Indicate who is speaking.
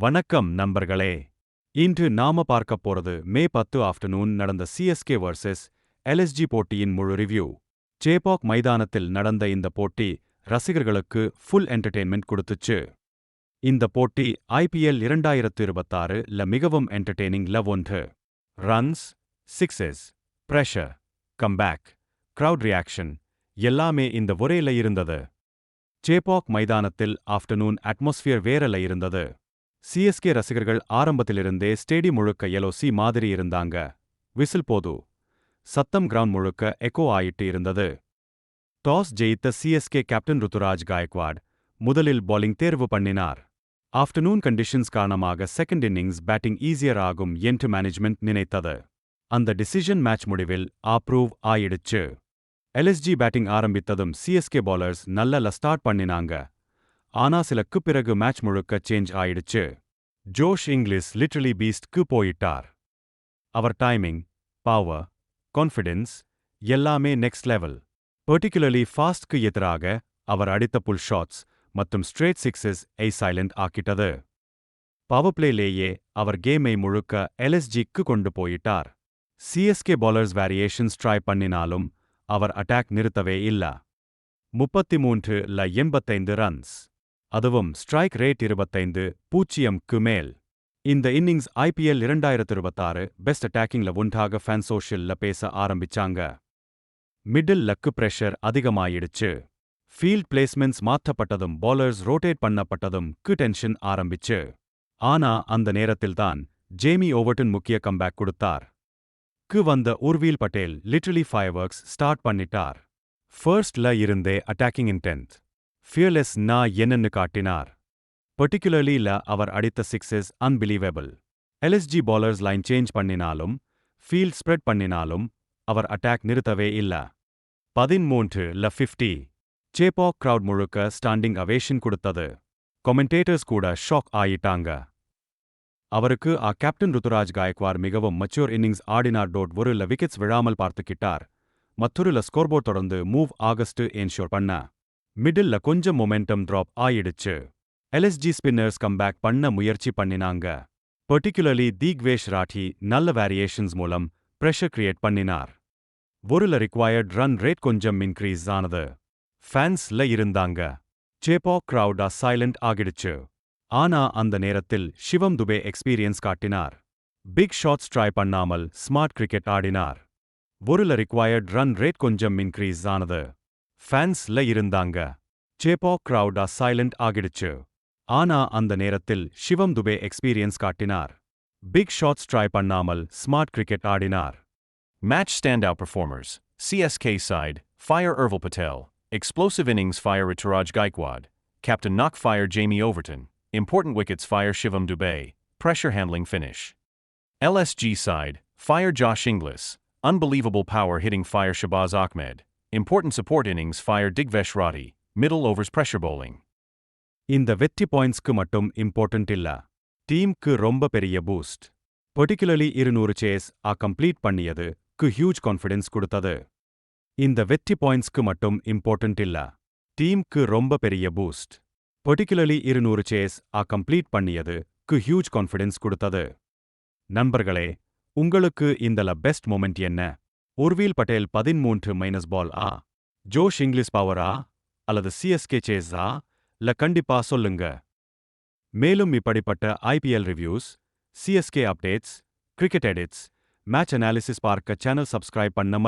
Speaker 1: வணக்கம் நண்பர்களே. இன்று நாம பார்க்க போறது மே 10 ஆஃப்டர்நூன் நடந்த சிஎஸ்கே vs எல்எஸ்ஜி போட்டியின் முழு ரிவ்யூ. சேபாக் மைதானத்தில் நடந்த இந்த போட்டி ரசிகர்களுக்கு ஃபுல் என்டர்டெயின்மெண்ட் கொடுத்துச்சு. இந்த போட்டி ஐபிஎல் 2026ல மிகவும் என்டர்டெய்னிங்ல ஒன்று. Runs, sixes, pressure, comeback, crowd reaction எல்லாமே இந்த ஒரேல இருந்தது. சேபாக் மைதானத்தில் ஆஃப்டர்நூன் அட்மாஸ்பியர் வேறல இருந்தது. சிஎஸ்கே ரசிகர்கள் ஆரம்பத்திலிருந்தே ஸ்டேடியம் முழுக்க எல்ஓசி மாதிரி இருந்தாங்க. விசில் போது சத்தம் கிரவுண்ட் முழுக்க எக்கோ ஆயிட்டு இருந்தது. டாஸ் ஜெயித்த சிஎஸ்கே கேப்டன் ருத்துராஜ் காயக்வாட் முதலில் பாலிங் தேர்வு பண்ணினார். ஆஃப்டர்நூன் கண்டிஷன்ஸ் காரணமாக செகண்ட் இன்னிங்ஸ் பேட்டிங் ஈஸியர் ஆகும் என்று மேனேஜ்மெண்ட் நினைத்தது. அந்த டிசிஷன் மேட்ச் முடிவில் அப்ரூவ் ஆயிடுச்சு. எல்எஸ்ஜி பேட்டிங் ஆரம்பித்ததும் சிஎஸ்கே பாலர்ஸ் நல்ல ஸ்டார்ட் பண்ணினாங்க. ஆனா சிலக்கு பிறகு மேட்ச் முழுக்க சேஞ்ச் ஆயிடுச்சு. ஜோஷ் இங்கிலீஷ் லிட்டரலி பீஸ்ட்க்கு போயிட்டார். அவர் டைமிங், பவர், கான்ஃபிடென்ஸ் எல்லாமே நெக்ஸ்ட் லெவல். பர்டிகுலர்லி ஃபாஸ்ட்க்கு எதிராக அவர் அடித்த புல் ஷாட்ஸ் மற்றும் ஸ்ட்ரெயிட் சிக்ஸஸ் சைலண்ட் ஆக்கிட்டது. பவர் பிளேலேயே அவர் கேமை முழுக்க எல்எஸ்ஜிக்கு கொண்டு போயிட்டார். சிஎஸ்கே பாலர்ஸ் வேரியேஷன்ஸ் ட்ரை பண்ணினாலும் அவர் அட்டாக் நிறுத்தவே இல்ல. 33 ரன்ஸ், அதுவும் ஸ்ட்ரைக் ரேட் 25.0க்கு மேல். இந்த இன்னிங்ஸ் ஐபிஎல் 2026 பெஸ்ட் அட்டாக்கிங்ல ஒன்றாக ஃபேன் சோஷியல்ல பேச ஆரம்பிச்சாங்க. மிடில் லக்கு பிரஷர் அதிகமாயிடுச்சு. ஃபீல்ட் பிளேஸ்மெண்ட்ஸ் மாற்றப்பட்டதும் பாலர்ஸ் ரோட்டேட் பண்ணப்பட்டதும் டென்ஷன் ஆரம்பிச்சு. ஆனா அந்த நேரத்தில்தான் ஜேமி ஓவர்டன் முக்கிய கம்பேக் கொடுத்தார். வந்த Urvil Patel literally fireworks start பண்ணிட்டார். ஃபர்ஸ்ட்ல இருந்தே அட்டாக்கிங் இன்டென்ட், ஃபியர்லெஸ் என்னன்னு காட்டினார். பர்டிகுலர்லி அவர் அடித்த sixes unbelievable. LSG bowlers line change பண்ணினாலும் ஃபீல்ட் ஸ்ப்ரெட் பண்ணினாலும் அவர் அட்டாக் நிறுத்தவே இல்ல. 13 சேபாக் கிரவுட் முழுக்க ஸ்டாண்டிங் அவேஷன் கொடுத்தது. கொமெண்டேட்டர்ஸ் கூட ஷாக் ஆயிட்டாங்க. அவருக்கு கேப்டன் ருத்துராஜ் காயக்வாட் மிகவும் மச்சூர் இன்னிங்ஸ் ஆடினார். ஒரு விக்கெட்ஸ் விழாமல் பார்த்துக்கிட்டார். மற்றொரு ஸ்கோர்போர்ட் தொடர்ந்து மூவ் ஆகஸ்ட் என்ஷோர் பண்ண. மிடில்ல கொஞ்சம் மொமெண்டம் டிராப் ஆயிடுச்சு. எல்எஸ்ஜி ஸ்பின்னர்ஸ் கம்பேக் பண்ண முயற்சி பண்ணினாங்க. பர்டிகுலர்லி திக்வேஷ் ராठी நல்ல வேரியேஷன்ஸ் மூலம் பிரஷர் கிரியேட் பண்ணினார். ரிக்வயர்ட் ரன் ரேட் கொஞ்சம் இன்க்ரீஸ் ஆனது. ஃபேன்ஸ்ல இருந்தாங்க. சேபாக் கிரவுட் சைலண்ட் ஆகிடுச்சு. ஆனா அந்த நேரத்தில் சிவம் துபே எக்ஸ்பீரியன்ஸ் காட்டினார். பிக் ஷாட்ஸ் ட்ரை பண்ணாமல் ஸ்மார்ட் கிரிக்கெட் ஆடினார். ரிக்வயர்ட் ரன் ரேட் கொஞ்சம் இன்க்ரீஸ் ஆனது. ஃபேன்ஸ்ல இருந்தாங்க. சேபாக் கிரவுட் சைலண்ட் ஆகிடுச்சு. ஆனா அந்த நேரத்தில் சிவம் துபே எக்ஸ்பீரியன்ஸ் காட்டினார். பிக் ஷாட்ஸ் ட்ரை பண்ணாமல் ஸ்மார்ட் கிரிக்கெட் ஆடினார்.
Speaker 2: Match standout performers. CSK side, fire Urvil Patel. Explosive innings fire Ruturaj Gaikwad. Captain knock fire Jamie Overton. Important wickets fire Shivam Dubey. Pressure handling finish. LSG side, fire Josh Inglis. Unbelievable power hitting fire Shabazz Ahmed. Important support innings fire Digvesh Radhi. Middle overs pressure bowling.
Speaker 1: இந்த வெற்றி பாயிண்ட்ஸ்க்கு மட்டும் important இல்ல, டீம்க்கு ரொம்ப பெரிய boost. Particularly 200 chase complete பண்ணியது huge confidence கொடுத்தது. இந்த வெற்றி பாயிண்ட்ஸ்க்கு மட்டும் இம்பார்ட்டன்ட் இல்ல, டீம்க்கு ரொம்ப பெரிய பூஸ்ட். பர்டிகுலர்லி 200 சேஸ் கம்ப்ளீட் பண்ணியது ஹியூஜ் கான்ஃபிடன்ஸ் கொடுத்தது. நண்பர்களே, உங்களுக்கு இந்தல பெஸ்ட் மொமெண்ட் என்ன? உர்வீல் பட்டேல் 13 பால் ஜோஷ் இங்கிலீஷ் பவரா அல்லது சிஎஸ்கே சேஸா கண்டிப்பா சொல்லுங்க. மேலும் இப்படிப்பட்ட IPL reviews, CSK updates, cricket edits, match analysis பார்க்க சேனல் சப்ஸ்கிரைப் பண்ண